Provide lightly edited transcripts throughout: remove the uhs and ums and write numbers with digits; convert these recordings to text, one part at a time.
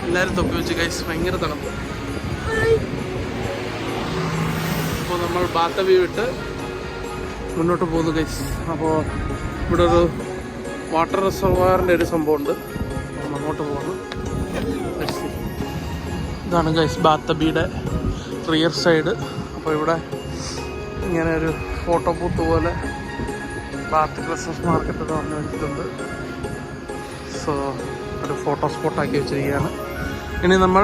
എല്ലാവരും തൊപ്പി വെച്ച് ഗൈസ്. ഭയങ്കര തണുപ്പ്. അപ്പോൾ നമ്മൾ ബാത്തവി വിട്ട് മുന്നോട്ട് പോകുന്നു ഗൈസ്. അപ്പോൾ ഇവിടെ ഒരു വാട്ടർ റിസർവോയറിൻ്റെ ഒരു സംഭവമുണ്ട്. നമ്മൾ അങ്ങോട്ട് പോകുന്നു. ഇതാണ് ഗൈസ് ബാത്തബിയുടെ റിയർ സൈഡ്. അപ്പോൾ ഇവിടെ ഇങ്ങനെ ഒരു ഫോട്ടോ ബൂത്ത് പോലെ ബാത്ത് ക്രിസ്മസ് മാർക്കറ്റ് തുറന്നു വെച്ചിട്ടുണ്ട്. സോ ഒരു ഫോട്ടോ സ്പോട്ടാക്കി വെച്ചിരിക്കുകയാണ്. ഇനി നമ്മൾ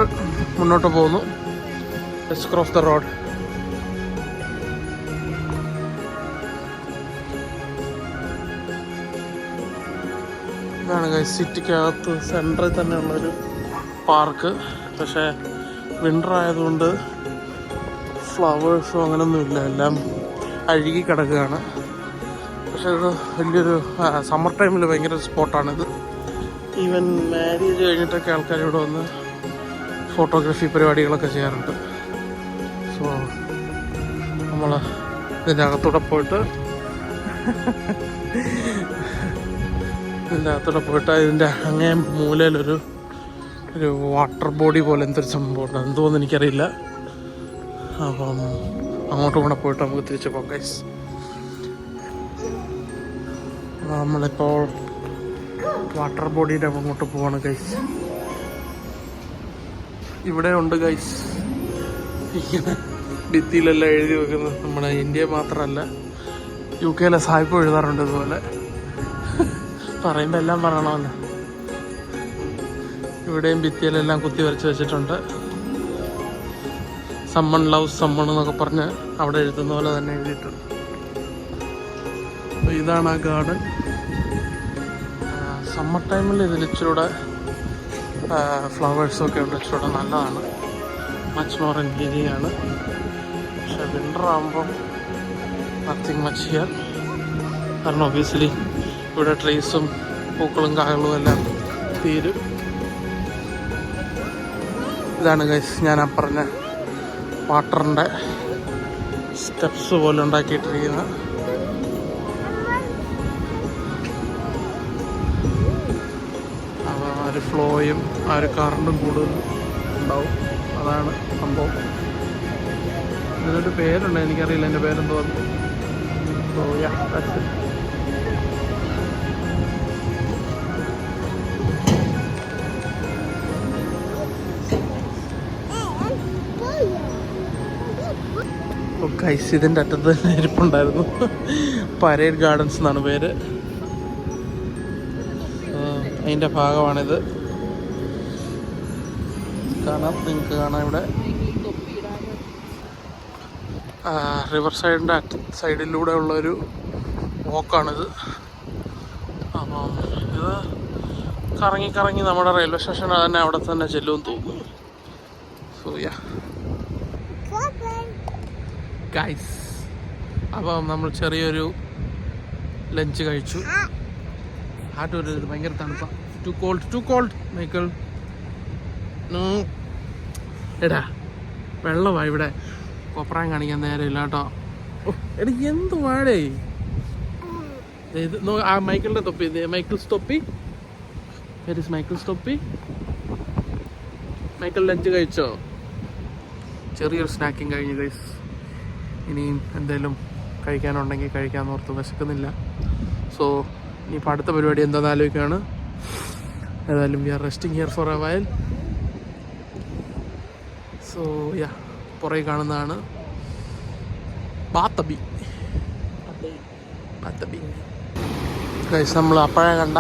മുന്നോട്ട് പോകുന്നു. Let's cross the road. ഇതാണ് ഗൈസ് സിറ്റിക്കകത്ത് സെൻറ്ററിൽ തന്നെയുള്ളൊരു പാർക്ക്. പക്ഷേ വിൻ്റർ ആയതുകൊണ്ട് ഫ്ലവേഴ്സും അങ്ങനെയൊന്നുമില്ല, എല്ലാം അഴുകി കിടക്കുകയാണ്. പക്ഷേ ഇത് വലിയൊരു സമ്മർ ടൈമിൽ ഭയങ്കര സ്പോട്ടാണിത്. ഈവൻ മാരേജ് കഴിഞ്ഞിട്ടൊക്കെ ആൾക്കാർ ഇവിടെ വന്ന് ഫോട്ടോഗ്രാഫി പരിപാടികളൊക്കെ ചെയ്യാറുണ്ട്. സോ നമ്മൾ ഇതിൻ്റെ അകത്തൂടെ പോയിട്ട് ഇതിൻ്റെ അങ്ങേ മൂലയിലൊരു വാട്ടർ ബോഡി പോലെ എന്തൊരു സംഭവമുണ്ട്. എന്തോന്ന് എനിക്കറിയില്ല. അപ്പം അങ്ങോട്ടും കൂടെ പോയിട്ട് നമുക്ക് തിരിച്ചു പോകാം ഗൈസ്. നമ്മളിപ്പോൾ വാട്ടർ ബോഡിയുടെ അങ്ങോട്ട് പോവാണ് ഗൈസ്. ഇവിടെ ഉണ്ട് ഗൈസ് ഇങ്ങനെ ഭിത്തിയിലെല്ലാം എഴുതി വെക്കുന്നത്. നമ്മുടെ ഇന്ത്യ മാത്രമല്ല, UK സായിപ്പ് എഴുതാറുണ്ട് ഇതുപോലെ. പറയുമ്പോൾ എല്ലാം പറയണമെന്ന്. ഇവിടെയും ഭിത്തിയിലെല്ലാം കുത്തി വരച്ച് വെച്ചിട്ടുണ്ട്. സമ്മൺ ലവ് സമ്മൺ എന്നൊക്കെ പറഞ്ഞ് അവിടെ എഴുതുന്ന പോലെ തന്നെ എഴുതിയിട്ടുണ്ട്. അപ്പോൾ ഇതാണ് ആ ഗാർഡൻ. സമ്മർ ടൈമിൽ ഇതിൽ ഇച്ചിരൂടെ ഫ്ലവേഴ്സൊക്കെ ഉണ്ട്, ഇച്ചിരൂടെ നല്ലതാണ്. മച്ച് മോർ എൻഗേജിങ് ആണ്. പക്ഷെ വിൻ്റർ ആകുമ്പം നത്തിങ് മച്ച് ഹിയർ. കാരണം ഒബ്വിയസ്ലി ഇവിടെ ട്രീസും പൂക്കളും കായകളും എല്ലാം തീരും. ഇതാണ് ഗൈസ് ഞാൻ ആ പറഞ്ഞ വാട്ടറിൻ്റെ സ്റ്റെപ്സ് പോലെ ഉണ്ടാക്കിയിട്ടിരിക്കുന്നത്. അപ്പോൾ ആ ഒരു ഫ്ലോയും ആ ഒരു കറണ്ടും കൂടുതൽ ഉണ്ടാവും. അതാണ് സംഭവം. ഇതിനൊരു പേരുണ്ട്, എനിക്കറിയില്ല എൻ്റെ പേരെന്തോ. So yeah that's it. Guys ഇതിൻ്റെ അറ്റത്ത് തന്നെ ഇരിപ്പുണ്ടായിരുന്നു. പരേഡ് ഗാർഡൻസ് എന്നാണ് പേര്. അതിൻ്റെ ഭാഗമാണിത്. നിങ്ങൾക്ക് കാണാം ഇവിടെ റിവർ സൈഡിൻ്റെ സൈഡിലൂടെ ഉള്ളൊരു വാക്കാണിത്. അപ്പം ഇത് കറങ്ങി കറങ്ങി നമ്മുടെ റെയിൽവേ സ്റ്റേഷൻ തന്നെ അവിടെ തന്നെ ചെല്ലുമെന്ന് തോന്നുന്നു. സോ യാ ഗൈസ്, അപ്പം നമ്മൾ ചെറിയൊരു ലഞ്ച് കഴിച്ചു. ആട്ടൊരു ഭയങ്കര തണുപ്പാണ്. Too cold Michael. എടാ വെള്ളമാണ് ഇവിടെ. കൊപ്രായം കാണിക്കാൻ നേരമില്ല കേട്ടോ. എടാ എന്ത് വാടേ ഇത്. ആ മൈക്കിളിൻ്റെ തൊപ്പി, മൈക്കിൾസ് തൊപ്പി. മൈക്കിൾസ് തൊപ്പി. മൈക്കിൾ ലഞ്ച് കഴിച്ചോ? ചെറിയൊരു സ്നാക്കിങ് കഴിഞ്ഞു ഗൈസ്. ഇനിയും എന്തെങ്കിലും കഴിക്കാനുണ്ടെങ്കിൽ കഴിക്കാമെന്ന് ഓർത്ത് വിശക്കുന്നില്ല. സോ ഇനിയിപ്പോൾ അടുത്ത പരിപാടി എന്താണെന്ന് ആലോചിക്കുകയാണ്. ഏതായാലും we are resting here for a while. So yeah പുറകെ കാണുന്നതാണ് ബാത്തബി. ഗൈസ് നമ്മൾ അപ്പോഴേ കണ്ട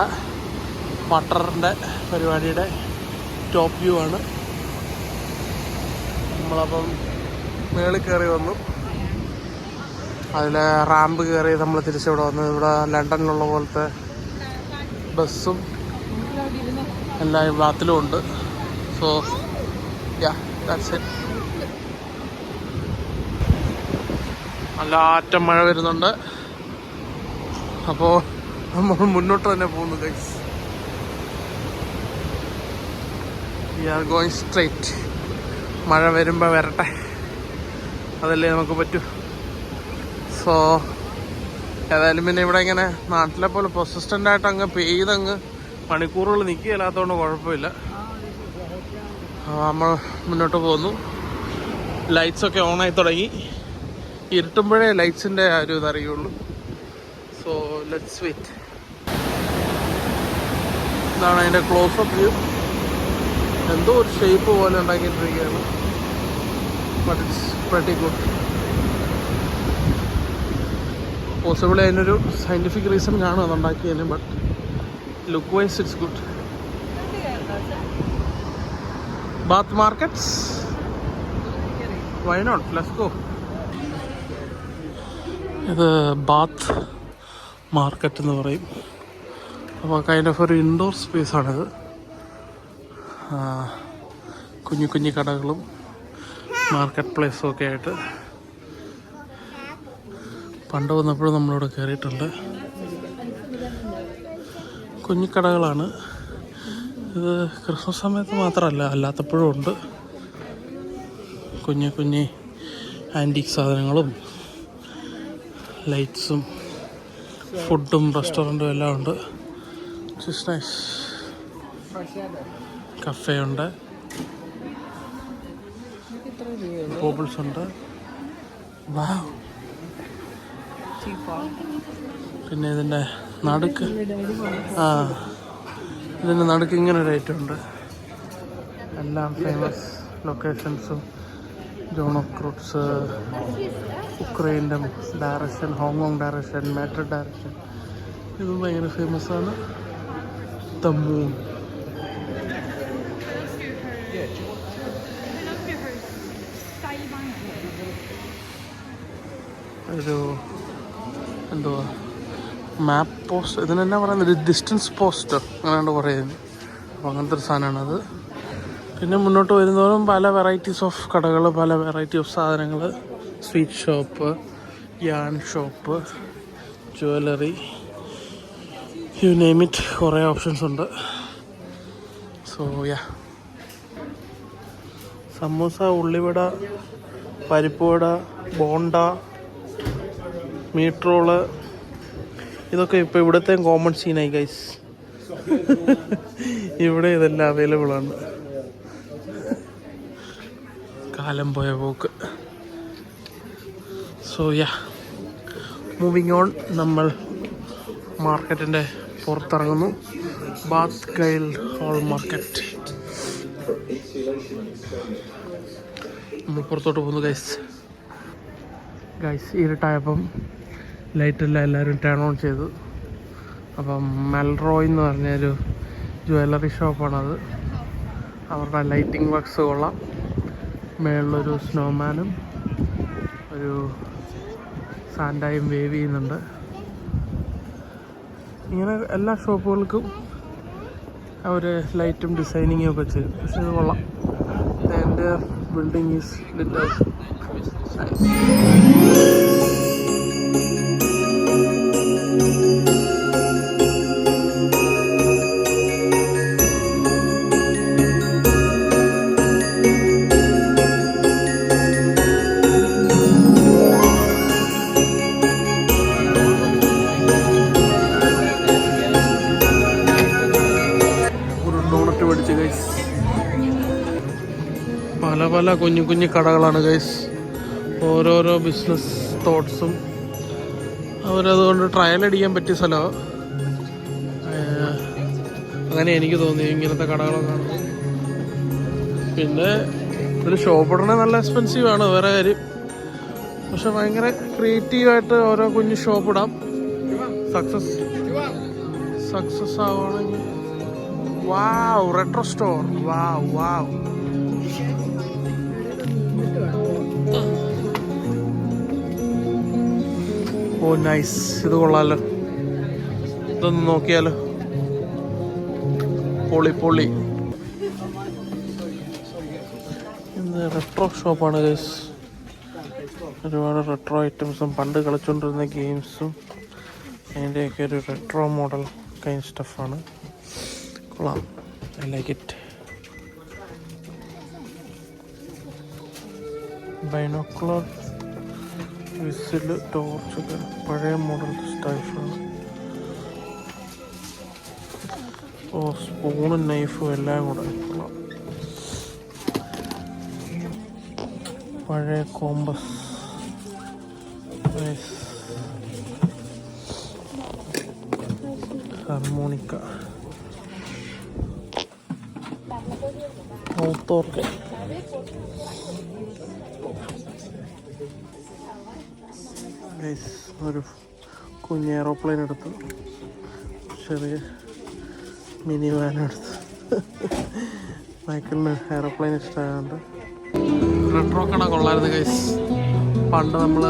വാട്ടറിൻ്റെ പരിപാടിയുടെ ടോപ്പ് വ്യൂ ആണ്. നമ്മളപ്പം മേളിൽ കയറി വന്നു. അതിൽ റാമ്പ് കയറി നമ്മൾ തിരിച്ചിവിടെ വന്നു. ഇവിടെ ലണ്ടനിലുള്ള പോലത്തെ ബസ്സും എല്ലാ ബാത്തിലും ഉണ്ട്. So yeah that's it. നല്ല ആറ്റം മഴ വരുന്നുണ്ട്. അപ്പോൾ നമ്മൾ മുന്നോട്ട് തന്നെ പോകുന്നു guys. We are going straight. മഴ വരുമ്പോൾ വരട്ടെ, അതല്ലേ നമുക്ക് പറ്റൂ. സോ ഏതായാലും പിന്നെ ഇവിടെ ഇങ്ങനെ നാട്ടിലെ പോലെ പെർസിസ്റ്റൻ്റ് ആയിട്ട് അങ്ങ് പെയ്തങ്ങ് മണിക്കൂറുകൾ നിൽക്കുകയില്ലാത്തതുകൊണ്ട് കുഴപ്പമില്ല. നമ്മൾ മുന്നോട്ട് പോകുന്നു. ലൈറ്റ്സൊക്കെ ഓണായി തുടങ്ങി. ഇരുട്ടുമ്പോഴേ ലൈറ്റ്സിൻ്റെ ആ ഒരു ഇതറിയുള്ളൂ. So let's wait. ഇതാണ് അതിൻ്റെ ക്ലോസപ്പ് വ്യൂ. എന്തോ ഒരു ഷേപ്പ് പോലെ ഉണ്ടാക്കിയിട്ടിരിക്കുകയാണ്. But it's pretty good. Possibly അതിനൊരു സയൻറ്റിഫിക് റീസൺ കാണും അതുണ്ടാക്കിയതിന്. But look wise it's good. Bath markets, why not, let's go. ഇത് ബാത്ത് മാർക്കറ്റ് എന്ന് പറയും. അപ്പോൾ കൈൻഡ് ഓഫ് ഒരു ഇൻഡോർ സ്പേസാണിത്. കുഞ്ഞു കുഞ്ഞു കടകളും മാർക്കറ്റ് പ്ലേസും ഒക്കെ ആയിട്ട്. പണ്ട് വന്നപ്പോഴും നമ്മളിവിടെ കയറിയിട്ടുണ്ട്. കുഞ്ഞിക്കടകളാണ് ഇത്. ക്രിസ്മസ് സമയത്ത് മാത്രമല്ല, അല്ലാത്തപ്പോഴും ഉണ്ട്. കുഞ്ഞു കുഞ്ഞി ആൻറ്റീക് സാധനങ്ങളും ലൈറ്റ്സും ഫുഡും റെസ്റ്റോറൻറ്റും എല്ലാം ഉണ്ട്. Just nice. കഫേ ഉണ്ട്, ബോബിൾസ് ഉണ്ട്. വാവ്. പിന്നെ ഇതിൻ്റെ നടുക്ക് ഇതിൻ്റെ നടുക്ക് ഇങ്ങനെ ഒരു ഐറ്റം ഉണ്ട്. എല്ലാം ഫേമസ് ലൊക്കേഷൻസും. ജോൺ ഓഫ് ക്രൂട്ട്സ്, ഉക്രൈൻ്റെ direction, Hong Kong direction, Madrid direction. ഇതും ഭയങ്കര ഫേമസ് ആണ്. The moon. ഒരു എന്തുവാ മാപ്പ് പോസ്റ്റ്, ഇതിനെന്നാ പറയുന്നത്, ഒരു ഡിസ്റ്റൻസ് പോസ്റ്റ് അങ്ങനെയാണ് പറയുന്നത്. അപ്പോൾ അങ്ങനത്തെ ഒരു സാധനമാണത്. പിന്നെ മുന്നോട്ട് വരുന്നവരും പല വെറൈറ്റീസ് ഓഫ് കടകൾ, പല വെറൈറ്റി ഓഫ് സാധനങ്ങൾ. Sweet shop, yarn shop, jewellery, you name it, കുറേ ഓപ്ഷൻസ് ഉണ്ട്. സോ യാ, സമൂസ, ഉള്ളിവട, പരിപ്പുവട, ബോണ്ട, മീറ്റ് റോള്, ഇതൊക്കെ ഇപ്പോൾ ഇവിടുത്തെ കോമൺ സീനായി ഗൈസ്. ഇവിടെ ഇതെല്ലാം അവൈലബിളാണ്. കാലം പോയ പോക്ക്. So yeah, moving on. നമ്മൾ മാർക്കറ്റിൻ്റെ പുറത്തിറങ്ങുന്നു. Bath Guildhall market. നമ്മൾ പുറത്തോട്ട് പോകുന്നു ഗൈസ്. ഇരുട്ടായപ്പം ലൈറ്റെല്ലാം എല്ലാവരും ടേൺ ഓൺ ചെയ്തു. അപ്പം മെൽറോയ് എന്ന് പറഞ്ഞൊരു ജ്വല്ലറി ഷോപ്പാണത്. അവരുടെ ലൈറ്റിംഗ് വർക്ക്സ് കൊള്ളാം. മേളിലൊരു സ്നോമാനും ഒരു സാൻഡായും വേവ് ചെയ്യുന്നുണ്ട്. ഇങ്ങനെ എല്ലാ ഷോപ്പുകൾക്കും അവർ ലൈറ്റും ഡിസൈനിങ്ങും ഒക്കെ ചെയ്യും. പക്ഷെ ഇത് കൊള്ളാം. എൻ്റെ ബിൽഡിംഗ് ഈസ് ലിറ്റ് ഔട്ട്. പല പല കുഞ്ഞു കുഞ്ഞു കടകളാണ് ഗൈസ്. ഓരോരോ ബിസിനസ് തോട്ട്സും. അവരതുകൊണ്ട് ട്രയൽ അടിക്കാൻ പറ്റിയ സ്ഥലമാണ്. അങ്ങനെ എനിക്ക് തോന്നി ഇങ്ങനത്തെ കടകളൊക്കെ കാണുമ്പോൾ. പിന്നെ ഒരു ഷോപ്പ് ഇടണേ നല്ല എക്സ്പെൻസീവ് ആണ്, വേറെ കാര്യം. പക്ഷെ ഭയങ്കര ക്രിയേറ്റീവായിട്ട് ഓരോ കുഞ്ഞു ഷോപ്പ് ഇടാം. സക്സസ് ആവുകയാണെങ്കിൽ. വാവ്, റെട്രോ സ്റ്റോർ. വാവ് വാവ്. ഓ നൈസ്, ഇത് കൊള്ളാമല്ലോ. ഇതൊന്ന് നോക്കിയാലോ. പൊളി പൊളി. ഇത് റെട്രോ ഷോപ്പാണ് ഗൈസ്. ഒരുപാട് റെട്രോ ഐറ്റംസും പണ്ട് കളിച്ചുകൊണ്ടിരുന്ന ഗെയിംസും അതിൻ്റെയൊക്കെ ഒരു റെട്രോ മോഡൽ കൈൻഡ് സ്റ്റഫാണ്. കൊള്ളാം, I like it. Binocular, whistle, ടോർച്ചൊക്കെ പഴയ മോഡൽ സ്റ്റൈഫാണ്. ഓ, സ്പൂണും നൈഫും എല്ലാം കൂടെ കൊള്ളാം. പഴയ കോമ്പസ്, ഹാർമോണിക്ക, ഔത്തോർക്ക്, ഒരു കുഞ്ഞ് എയറോപ്ലെയിൻ എടുത്തു, ചെറിയ മിനി വാൻ എടുത്തു. മൈക്കിളിന് എയറോപ്ലെയിൻ ഇഷ്ടമായതുകൊണ്ട്. റെട്രോ കട കൊള്ളായിരുന്നു ഗൈസ്. പണ്ട് നമ്മൾ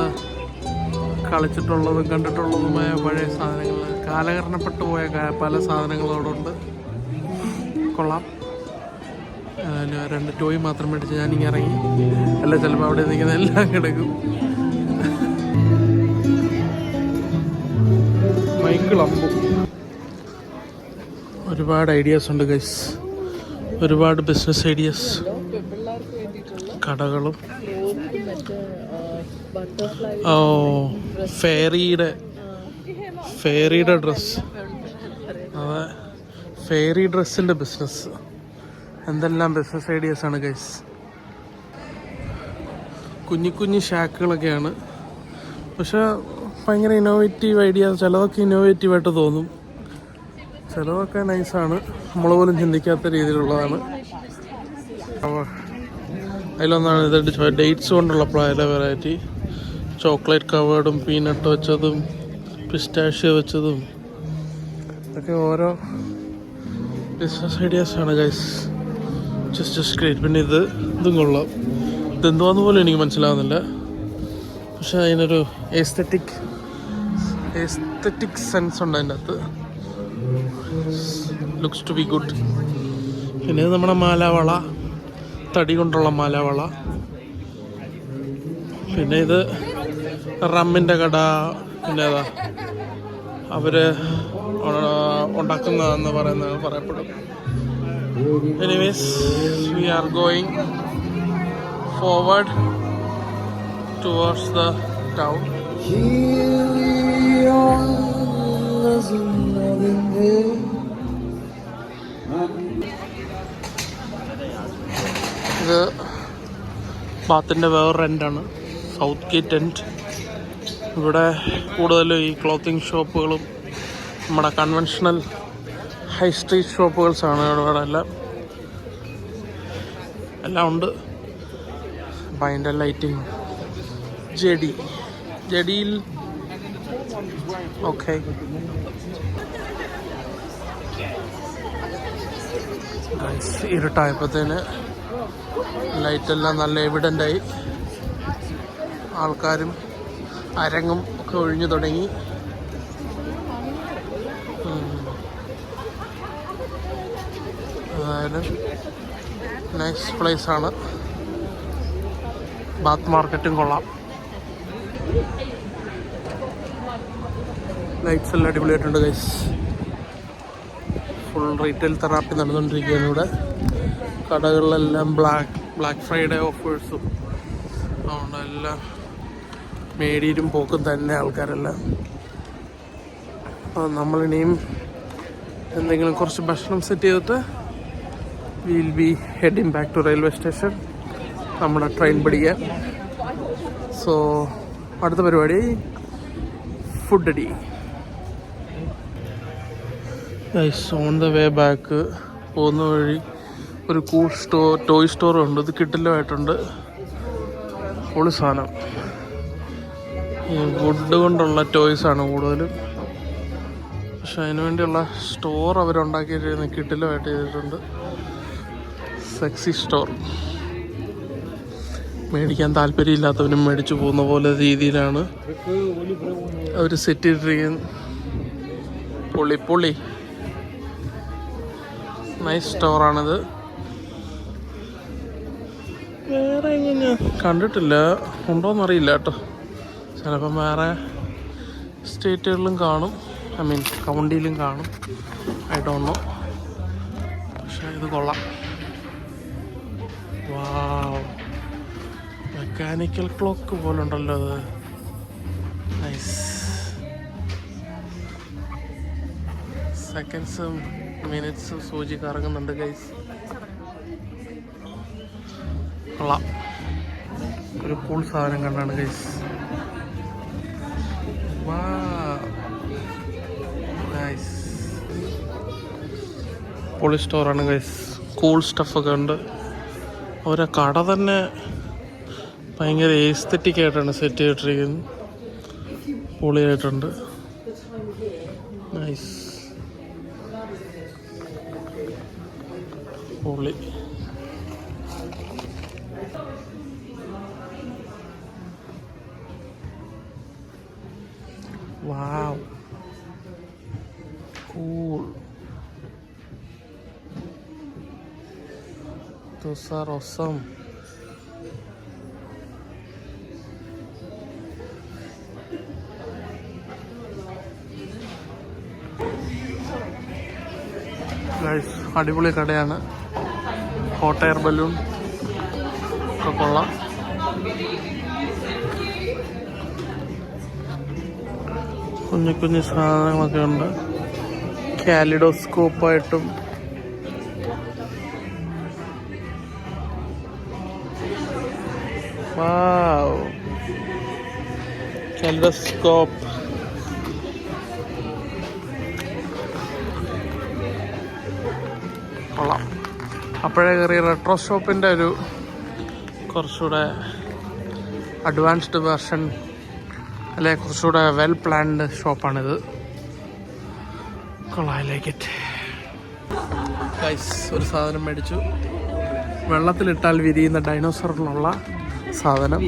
കളിച്ചിട്ടുള്ളതും കണ്ടിട്ടുള്ളതുമായ പഴയ സാധനങ്ങൾ, കാലഹരണപ്പെട്ടു പോയ പല സാധനങ്ങളോടുണ്ട്. കൊള്ളാം. 2 ടോയ് മാത്രം മേടിച്ച് ഞാനിങ്ങനെ ഇറങ്ങി. അല്ല ചിലപ്പോൾ അവിടെ നിൽക്കുന്ന എല്ലാം കിടക്കും. മൈക്കിൾ അമ്പു. ഒരുപാട് ഐഡിയാസ് ഉണ്ട് ഗൈസ്, ഒരുപാട് ബിസിനസ് ഐഡിയാസ്. കടകളും ഫെയറിയുടെ ഡ്രസ്സ്, അതെ ഫെയറി ഡ്രസ്സിൻ്റെ ബിസിനസ്. എന്തെല്ലാം ബിസിനസ് ഐഡിയാസാണ് ഗൈസ്. കുഞ്ഞു ഷാക്കുകളൊക്കെയാണ്, പക്ഷെ ഭയങ്കര ഇന്നോവേറ്റീവ് ഐഡിയാസ്. ചിലതൊക്കെ ഇന്നോവേറ്റീവായിട്ട് തോന്നും, ചിലതൊക്കെ നൈസാണ്, നമ്മൾ പോലും ചിന്തിക്കാത്ത രീതിയിലുള്ളതാണ്. അതിലൊന്നാണ് ഇത് ഡേറ്റ്സ് കൊണ്ടുള്ള പല വെറൈറ്റി. ചോക്ലേറ്റ് കവേർഡും പീനട്ട് വെച്ചതും പിസ്റ്റാഷ്യ വെച്ചതും ഇതൊക്കെ ഓരോ ബിസിനസ് ഐഡിയാസാണ് ഗൈസ്. Just great. പിന്നെ ഇതും കൊള്ളാം. ഇതെന്തുവാന്ന് പോലും എനിക്ക് മനസ്സിലാവുന്നില്ല, പക്ഷെ അതിനൊരു എസ്തെറ്റിക് സെൻസ് ഉണ്ട് അതിൻ്റെ അകത്ത്. Looks to be good. പിന്നെ ഇത് നമ്മുടെ മാലാവള, തടി കൊണ്ടുള്ള മാലാവള. പിന്നെ ഇത് റമ്മിൻ്റെ കട. പിന്നെ ഏതാ അവർ ഉണ്ടാക്കുന്നതെന്ന് പറയപ്പെടും. Anyways we are going forward towards the town. ഇത് ബാത്തിൻ്റെ വേറെ റെൻ്റാണ്, സൗത്ത് ഗേറ്റ് ടെൻറ്റ്. ഇവിടെ കൂടുതലും ഈ ക്ലോത്തിങ് ഷോപ്പുകളും നമ്മുടെ കൺവെൻഷണൽ ഹൈ സ്ട്രീറ്റ് ഷോപ്പുകൾസാണ് ഇവിടെ എല്ലാം ഉണ്ട്. അപ്പം അതിൻ്റെ ലൈറ്റിങ് ജഡിയിൽ ഓക്കെ. ഇരുട്ടായപ്പോഴത്തേന് ലൈറ്റെല്ലാം നല്ല എവിഡൻ്റായി. ആൾക്കാരും അരങ്ങും ഒക്കെ ഒഴിഞ്ഞു തുടങ്ങി. അതായാലും നൈസ് പ്ലേസാണ്. ബാത്ത് മാർക്കറ്റും കൊള്ളാം. ലൈറ്റ്സ് എല്ലാം അടിപൊളിയായിട്ടുണ്ട് ഗൈസ്. ഫുൾ റീറ്റെയിൽ തെറാപ്പി നടന്നുകൊണ്ടിരിക്കുകയാണ് ഇവിടെ. കടകളിലെല്ലാം ബ്ലാക്ക് ഫ്രൈഡേ ഓഫേഴ്സും അതുകൊണ്ട് എല്ലാം മേടിയിലും പോക്കും തന്നെ ആൾക്കാരെല്ലാം. അപ്പോൾ നമ്മളിനിയും എന്തെങ്കിലും കുറച്ച് ഭക്ഷണം സെറ്റ് ചെയ്തിട്ട് will be heading back to railway station, നമ്മുടെ ട്രെയിൻ പിടിക്കാൻ. സോ അടുത്ത പരിപാടി ഫുഡ് അടി. ഓൺ ദ വേ ബാക്ക് പോകുന്ന വഴി ഒരു ടോയ് സ്റ്റോറുണ്ട്. ഇത് കിട്ടിലുമായിട്ടുണ്ട്. പൊളി സാധനം. ഈ വുഡ് കൊണ്ടുള്ള ടോയ്സാണ് കൂടുതലും, പക്ഷെ അതിനു വേണ്ടിയുള്ള സ്റ്റോർ അവരുണ്ടാക്കിയിട്ട് കിട്ടിലുമായിട്ട് ചെയ്തിട്ടുണ്ട്. Sexy store. മേടിക്കാൻ താല്പര്യമില്ലാത്തവനും മേടിച്ചു പോകുന്ന പോലെ രീതിയിലാണ് അവർ സെറ്റ് ചെയ്തിരിക്കുന്നത്. പൊളി നൈസ് സ്റ്റോറാണിത്. വേറെ എങ്ങനെ കണ്ടിട്ടില്ല, ഉണ്ടോയെന്നറിയില്ല കേട്ടോ. ചിലപ്പം വേറെ സ്റ്റേറ്റുകളിലും കാണും, ഐ മീൻ കൗണ്ടിയിലും കാണും, ഐ ഡോണ്ട് നോ. പക്ഷേ ഇത് കൊള്ളാം. വാവ്, മെക്കാനിക്കൽ ക്ലോക്ക് പോലെ ഉണ്ടല്ലോ അത്. നൈസ്. സെക്കൻഡ്സും മിനിറ്റ്സും സൂചി കറങ്ങുന്നുണ്ട് ഗൈസ്. കൊള്ളാം. ഒരു കൂൾ സാധനം കണ്ടാണ് ഗൈസ്. പൊളി സ്റ്റോറാണ് ഗൈസ്. കൂൾ സ്റ്റഫൊക്കെ ഉണ്ട്. അവരെ കട തന്നെ ഭയങ്കര എസ്തെറ്റിക് ആയിട്ടാണ് സെറ്റ് ചെയ്തിട്ടിരിക്കുന്നത്. പൊളിയായിട്ടുണ്ട്. നൈസ്. പൊളി. വാവ്. Cool. Those are awesome. Guys, അടിപൊളി കടയാണ്. ഹോട്ട് എയർ ബലൂൺ ഒക്കെ കൊള്ളാം. കുഞ്ഞു കുഞ്ഞു സാധനങ്ങളൊക്കെ ഉണ്ട്. കാലിഡോസ്കോപ്പായിട്ടും കാലിഡോസ്കോപ്പ്. കൊള്ളാം. അപ്പോഴേ കയറിയ റെട്രോ ഷോപ്പിൻ്റെ ഒരു കുറച്ചുകൂടെ അഡ്വാൻസ്ഡ് വെർഷൻ, അല്ലെ കുറച്ചുകൂടെ വെൽ പ്ലാൻഡ് ഷോപ്പാണിത്. കൊള്ളാം. I like it. ഗൈസ്, ഒരു സാധനം മേടിച്ചു. വെള്ളത്തിലിട്ടാൽ വിരിയുന്ന ഡൈനോസറിനുള്ള സാധനം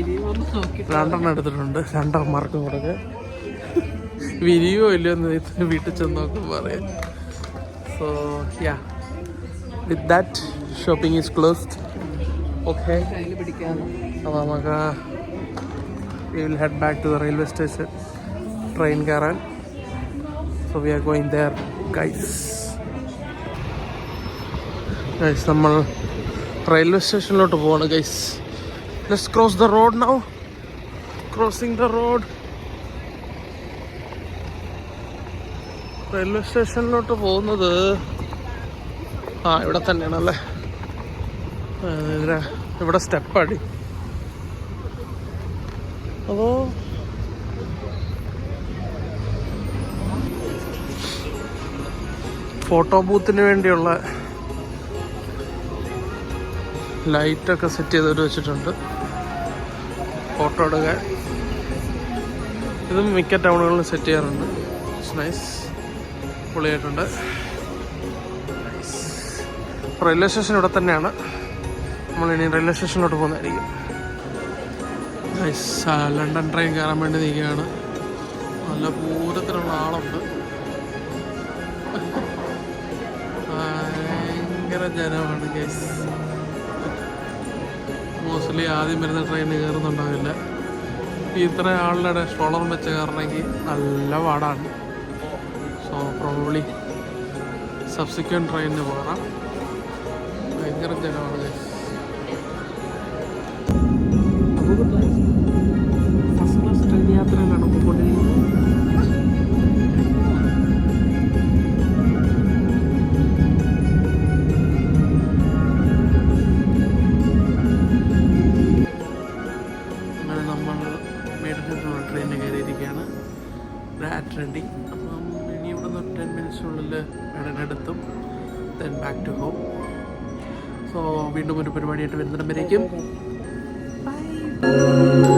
2 എടുത്തിട്ടുണ്ട്. 2 മാർക്ക് കൊടുക്കുക. വിരിയോ ഇല്ലയോ എന്ന് വീട്ടിൽ ചെന്ന് നോക്കുമ്പോൾ പറയാം. So yeah, with that shopping is closed. Okay, അപ്പോൾ നമുക്ക് we will head back to the railway station. Train കയറാൻ. So we are going there, guys. നമ്മൾ റെയിൽവേ സ്റ്റേഷനിലോട്ട് പോവാണ് guys. Let's cross the road now. Crossing the road. Railway സ്റ്റേഷനിലോട്ട് പോകുന്നത് ഇവിടെ തന്നെയാണല്ലേ. ഇവിടെ സ്റ്റെപ്പടി. അതോ ഫോട്ടോ ബൂത്തിന് വേണ്ടിയുള്ള ലൈറ്റൊക്കെ സെറ്റ് ചെയ്തവർ വെച്ചിട്ടുണ്ട് ഫോട്ടോ എടുക്കാൻ. ഇതും മിക്ക ടൗണുകളിലും സെറ്റ് ചെയ്യാറുണ്ട്. It's nice. പൊളിയായിട്ടുണ്ട്. റെയിൽവേ സ്റ്റേഷൻ ഇവിടെ തന്നെയാണ്. നമ്മളിനി റെയിൽവേ സ്റ്റേഷനിലോട്ട് പോകുന്നതായിരിക്കും. ലണ്ടൻ ട്രെയിൻ കയറാൻ വേണ്ടി നിൽക്കുകയാണ്. നല്ല പൂരത്തിലുള്ള ആളുണ്ട്. ഭയങ്കര ജനമാണ് ഗൈസ്. മോസ്റ്റ്ലി ആദ്യം വരുന്ന ട്രെയിനിൽ കയറുന്നുണ്ടാവില്ല. ഇത്ര ആളുടെ ഷോളർ വെച്ച് കയറണമെങ്കിൽ നല്ല പാടാണ്. സോ പ്രോബബ്ലി സബ്സിക്വൻറ്റ് ട്രെയിനിന് പോകാം. ഭയങ്കര ജനമാണ് ഗൈസ്. ഫസ്റ്റ് ക്ലാസ് ട്രെയിൻ യാത്രയിലാണ് പോയിക്കൊണ്ടിരിക്കുന്നത്. ട്രെയിനിൽ കയറിയിരിക്കുകയാണ്. റെഡി. അപ്പം ഇനി ഇവിടെ നിന്ന് 10 മിനിറ്റ്സിനുള്ളിൽ എടനെടുത്തും then back to home. So വീണ്ടും ഒരു പരിപാടിയായിട്ട് വരുന്നിടം വരേക്കും ബൈ.